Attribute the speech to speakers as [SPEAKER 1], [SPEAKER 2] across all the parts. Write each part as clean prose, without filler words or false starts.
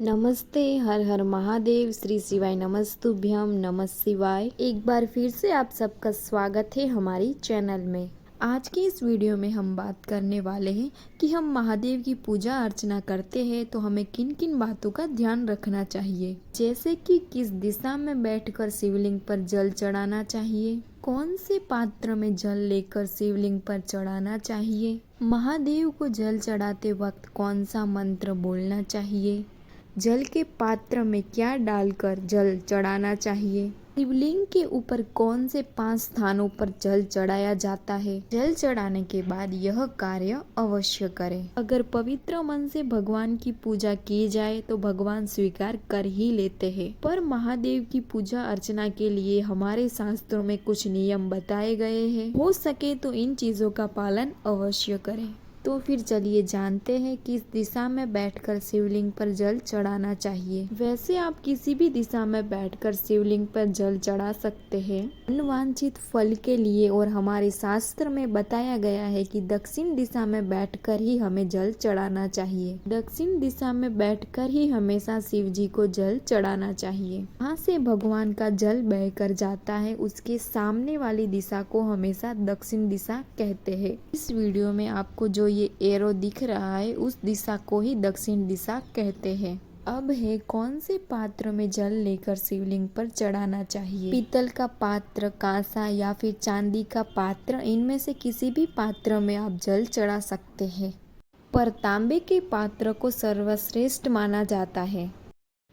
[SPEAKER 1] नमस्ते। हर हर महादेव। श्री शिवाय नमस्तुभ्यम। नमः शिवाय। एक बार फिर से आप सबका स्वागत है हमारी चैनल में। आज की इस वीडियो में हम बात करने वाले हैं कि हम महादेव की पूजा अर्चना करते हैं तो हमें किन किन बातों का ध्यान रखना चाहिए, जैसे कि किस दिशा में बैठकर शिवलिंग पर जल चढ़ाना चाहिए, कौन से पात्र में जल लेकर शिवलिंग पर चढ़ाना चाहिए, महादेव को जल चढ़ाते वक्त कौन सा मंत्र बोलना चाहिए, जल के पात्र में क्या डालकर जल चढ़ाना चाहिए, शिवलिंग के ऊपर कौन से 5 स्थानों पर जल चढ़ाया जाता है। जल चढ़ाने के बाद यह कार्य अवश्य करें। अगर पवित्र मन से भगवान की पूजा की जाए तो भगवान स्वीकार कर ही लेते हैं, पर महादेव की पूजा अर्चना के लिए हमारे शास्त्रों में कुछ नियम बताए गए हैं। हो सके तो इन चीजों का पालन अवश्य करें। तो फिर चलिए जानते हैं किस दिशा में बैठकर शिवलिंग पर जल चढ़ाना चाहिए। वैसे आप किसी भी दिशा में बैठकर शिवलिंग पर जल चढ़ा सकते हैं अनवांछित फल के लिए, और हमारे शास्त्र में बताया गया है कि दक्षिण दिशा में बैठकर ही हमें जल चढ़ाना चाहिए। दक्षिण दिशा में बैठकर ही हमेशा शिव जी को जल चढ़ाना चाहिए। वहाँ से भगवान का जल बहकर जाता है, उसके सामने वाली दिशा को हमेशा दक्षिण दिशा कहते हैं। इस वीडियो में आपको जो ये एरो दिख रहा है उस दिशा को ही दक्षिण दिशा कहते हैं। अब है कौन से पात्र में जल लेकर शिवलिंग पर चढ़ाना चाहिए। पीतल का पात्र, कांसा या फिर चांदी का पात्र, इनमें से किसी भी पात्र में आप जल चढ़ा सकते हैं, पर तांबे के पात्र को सर्वश्रेष्ठ माना जाता है।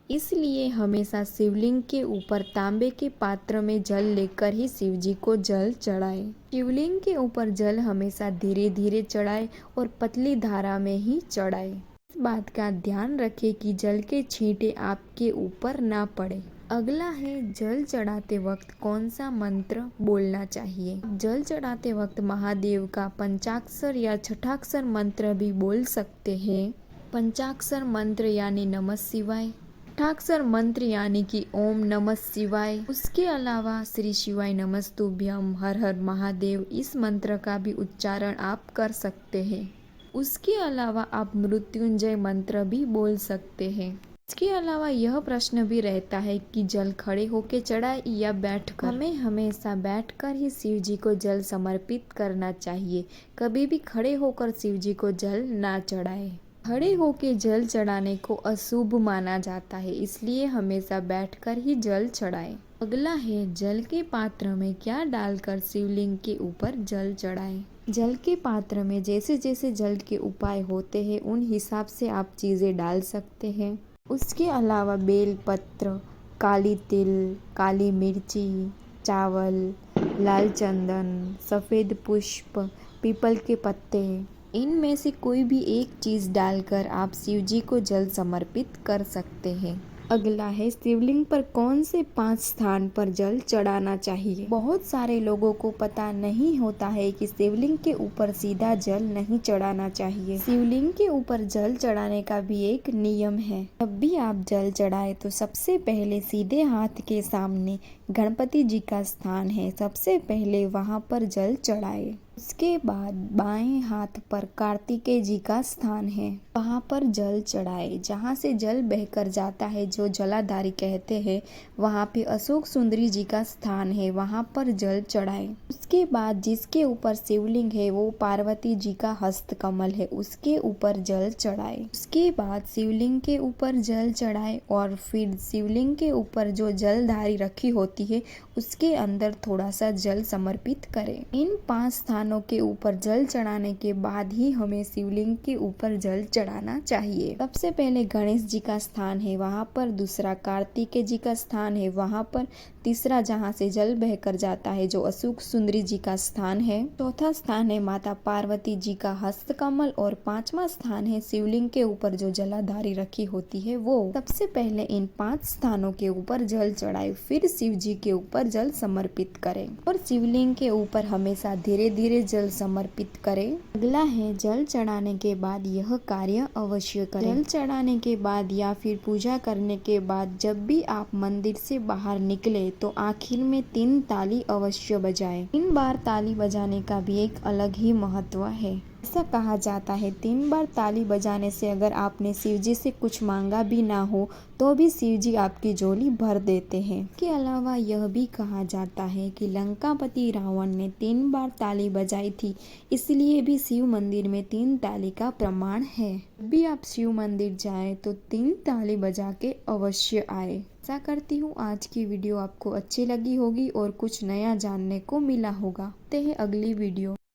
[SPEAKER 1] इसलिए हमेशा शिवलिंग के ऊपर तांबे के पात्र में जल लेकर ही शिव जी को जल चढ़ाए। शिवलिंग के ऊपर जल हमेशा धीरे धीरे चढ़ाए और पतली धारा में ही चढ़ाए। इस बात का ध्यान रखें कि जल के छींटे आपके ऊपर ना पड़े। अगला है जल चढ़ाते वक्त कौन सा मंत्र बोलना चाहिए। जल चढ़ाते वक्त महादेव का पंचाक्षर या छठाक्षर मंत्र भी बोल सकते हैं। पंचाक्षर मंत्र यानी नमः शिवाय, छठाक्षर मंत्र यानी कि ओम नमः शिवाय। उसके अलावा श्री शिवाय नमस्तुभ्यम, हर हर महादेव, इस मंत्र का भी उच्चारण आप कर सकते हैं। उसके अलावा आप मृत्युंजय मंत्र भी बोल सकते हैं। इसके अलावा यह प्रश्न भी रहता है कि जल खड़े होकर चढ़ाए या बैठकर। हमें हमेशा बैठकर ही शिव जी को जल समर्पित करना चाहिए। कभी भी खड़े होकर शिव जी को जल ना चढ़ाए। खड़े होके जल चढ़ाने को अशुभ माना जाता है, इसलिए हमेशा बैठकर ही जल चढ़ाएं। अगला है जल के पात्र में क्या डालकर शिवलिंग के ऊपर जल चढ़ाएं। जल के पात्र में जैसे जैसे जल के उपाय होते हैं उन हिसाब से आप चीज़ें डाल सकते हैं। उसके अलावा बेल पत्र, काली तिल, काली मिर्ची, चावल, लाल चंदन, सफ़ेद पुष्प, पीपल के पत्ते, इनमें से कोई भी एक चीज़ डालकर आप शिव जी को जल समर्पित कर सकते हैं। अगला है शिवलिंग पर कौन से 5 स्थान पर जल चढ़ाना चाहिए। बहुत सारे लोगों को पता नहीं होता है कि शिवलिंग के ऊपर सीधा जल नहीं चढ़ाना चाहिए। शिवलिंग के ऊपर जल चढ़ाने का भी एक नियम है। जब भी आप जल चढ़ाए तो सबसे पहले सीधे हाथ के सामने गणपति जी का स्थान है, सबसे पहले वहां पर जल चढ़ाए। उसके बाद बाएं हाथ पर कार्तिकेय जी का स्थान है, वहां पर जल चढ़ाए। जहां से जल बहकर जाता है, जो जलाधारी कहते हैं, वहां पे अशोक सुंदरी जी का स्थान है, वहां पर जल चढ़ाए। उसके बाद जिसके ऊपर शिवलिंग है वो पार्वती जी का हस्त कमल है, उसके ऊपर जल चढ़ाए। उसके बाद शिवलिंग के ऊपर जल चढ़ाए और फिर शिवलिंग के ऊपर जो जलधारी रखी होती है उसके अंदर थोड़ा सा जल समर्पित करें। इन 5 स्थानों के ऊपर जल चढ़ाने के बाद ही हमें शिवलिंग के ऊपर जल चढ़ाना चाहिए। सबसे पहले गणेश जी का स्थान है, वहां पर दूसरा कार्तिकेय जी का स्थान है, वहां पर तीसरा जहां से जल बहकर जाता है जो अशोक सुंदरी जी का स्थान है, चौथा स्थान है माता पार्वती जी का हस्त कमल, और 5वां स्थान है शिवलिंग के ऊपर जो जलाधारी रखी होती है वो। सबसे पहले इन 5 स्थानों के ऊपर जल चढ़ाए, फिर शिव जी के ऊपर जल समर्पित करें और शिवलिंग के ऊपर हमेशा धीरे धीरे जल समर्पित करें। अगला है जल चढ़ाने के बाद यह कार्य अवश्य करें। जल चढ़ाने के बाद या फिर पूजा करने के बाद जब भी आप मंदिर से बाहर निकले तो आखिर में 3 ताली अवश्य बजाएं। 3 बार ताली बजाने का भी एक अलग ही महत्व है। ऐसा कहा जाता है 3 बार ताली बजाने से अगर आपने शिवजी से कुछ मांगा भी ना हो तो भी शिवजी आपकी झोली भर देते हैं। इसके अलावा यह भी कहा जाता है कि लंकापति रावण ने 3 बार ताली बजाई थी, इसलिए भी शिव मंदिर में 3 ताली का प्रमाण है। जब भी आप शिव मंदिर जाएं तो 3 ताली बजा के अवश्य आए। आशा करती हूँ आज की वीडियो आपको अच्छी लगी होगी और कुछ नया जानने को मिला होगा। ते हैं अगली वीडियो।